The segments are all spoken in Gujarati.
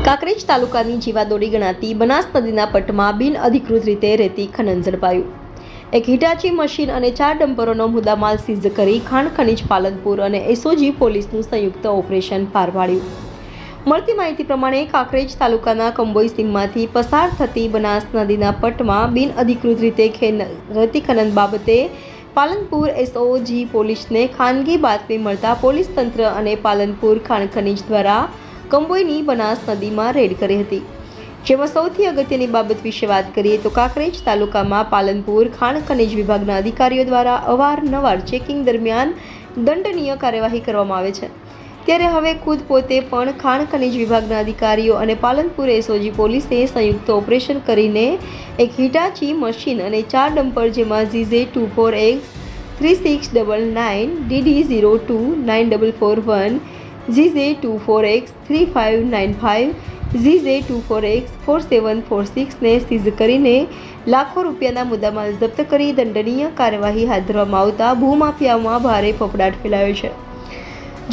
કાંકરેજ તાલુકાની જીવાદોરી ગણાતી બનાસ નદીના પટમાં બિનઅધિકૃત રીતે રેતી ખનન ઝડપાયું. એક હિટાચી મશીન અને 4 ડમ્પરોનો મુદ્દામાલ સીઝ કરી ખાણ ખનીજ પાલનપુર અને એસઓજી પોલીસનું સંયુક્ત ઓપરેશન પાર પાડ્યું. મળતી માહિતી પ્રમાણે કાંકરેજ તાલુકાના કંબોઈ સીમમાંથી પસાર થતી બનાસ નદીના પટમાં બિનઅધિકૃત રીતે રેતી ખનન બાબતે પાલનપુર એસઓજી પોલીસને ખાનગી બાતમી મળતા પોલીસ તંત્ર અને પાલનપુર ખાણ ખનીજ દ્વારા કંબોઈની બનાસ નદીમાં રેડ કરી હતી. જેમાં સૌથી અગત્યની બાબત વિશે વાત કરીએ તો કાંકરેજ તાલુકામાં પાલનપુર ખાણ ખનીજ વિભાગના અધિકારીઓ દ્વારા અવારનવાર ચેકિંગ દરમિયાન દંડનીય કાર્યવાહી કરવામાં આવે છે. ત્યારે હવે ખુદ પોતે પણ ખાણ ખનીજ વિભાગના અધિકારીઓ અને પાલનપુર એસઓજી પોલીસે સંયુક્ત ઓપરેશન કરીને એક હિટાચી મશીન અને 4 ડમ્પર જેમાં GZ24X 3699 DD029441 GZ24X 3595 GZ24X 4746 ને સીઝ કરીને લાખો રૂપિયાના મુદ્દામાલ જપ્ત કરી દંડનીય કાર્યવાહી હાથ ધરવામાં આવતા ભૂમાફિયાઓમાં ભારે ફફડાટ ફેલાયો છે.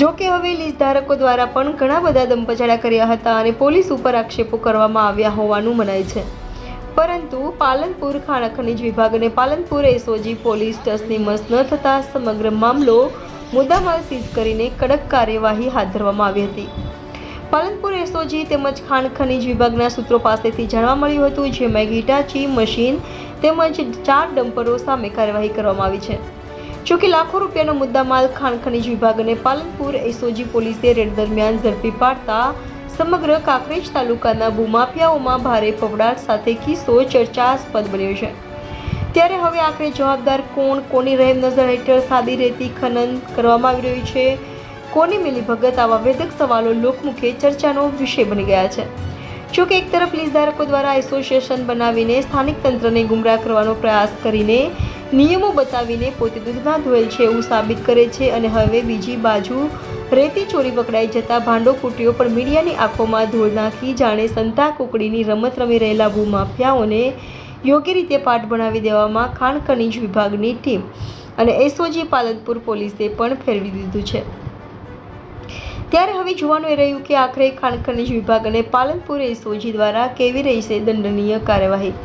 જો કે હવે લીઝ ધારકો દ્વારા પણ ઘણા બધા દંપચાળા કર્યા હતા અને પોલીસ ઉપર આક્ષેપો કરવામાં આવ્યા હોવાનું મનાય છે. પરંતુ પાલનપુર ખાણ ખનીજ વિભાગ અને પાલનપુર એસઓજી પોલીસ ટસનીમસ ન થતા સમગ્ર મામલો મુદ્દામાલ સીઝ કરીને કડક કાર્યવાહી હાથ ધરવામાં આવી હતી. પાલનપુર એસઓજી તેમજ ખાણ ખનીજ વિભાગના સૂત્રો પાસેથી જાણવા મળ્યું હતું જેમાં હિટાચી મશીન તેમજ 4 ડમ્પરો સામે કાર્યવાહી કરવામાં આવી છે. જોકે લાખો રૂપિયાનો મુદ્દામાલ ખાણ ખનીજ વિભાગ અને પાલનપુર એસઓજી પોલીસે રેડ દરમિયાન ઝડપી પાડતા સમગ્ર કાંકરેજ તાલુકાના ભૂમાફિયાઓમાં ભારે ફફડાટ સાથે કિસ્સો ચર્ચાસ્પદ બન્યો છે. ત્યારે હવે આખરે જવાબદાર કોણ, કોની રહેમ નજર હેઠળ સાદી રેતી ખનન કરવામાં આવી રહ્યું છે, કોની મિલીભગત, આવા વેધક સવાલો લોકમુખે ચર્ચાનો વિષય બની ગયા છે. જોકે એક તરફ લીઝ ધારકો દ્વારા એસોસિએશન બનાવીને સ્થાનિક તંત્રને ગુમરાહ કરવાનો પ્રયાસ કરીને નિયમો બતાવીને પોતે દૂધમાં ધોયેલ છે એવું સાબિત કરે છે અને હવે બીજી બાજુ રેતી ચોરી પકડાઈ જતા ભાંડો ફૂટ્યો પણ મીડિયાની આંખોમાં ધૂળ નાખી જાણે સંતા કુકડીની રમત રમી રહેલા ભૂમાફિયાઓને યોગ્ય રીતે પાઠ ભણાવી દેવામાં ખાણ ખનીજ વિભાગની ટીમ અને એસઓજી પાલનપુર પોલીસે પણ ફેરવી દીધું છે. ત્યારે હવે જોવાનું એ રહ્યું કે આખરે ખાણ ખનીજ વિભાગ અને પાલનપુર એસઓજી દ્વારા કેવી રહેશે દંડનીય કાર્યવાહી.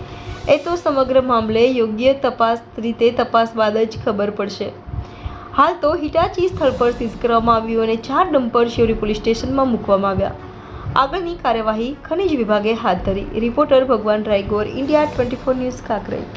એ તો સમગ્ર મામલે યોગ્ય તપાસ બાદ જ ખબર પડશે. હાલ તો હિટાચી સ્થળ પર સીઝ કરવામાં આવ્યું અને 4 ડમ્પર શિવરી પોલીસ સ્ટેશનમાં મૂકવામાં આવ્યા. આગળની કાર્યવાહી ખનીજ વિભાગે હાથ ધરી. રિપોર્ટર ભગવાન રાયગોર, ઇન્ડિયા 24 ન્યૂઝ, કાંકરેજ.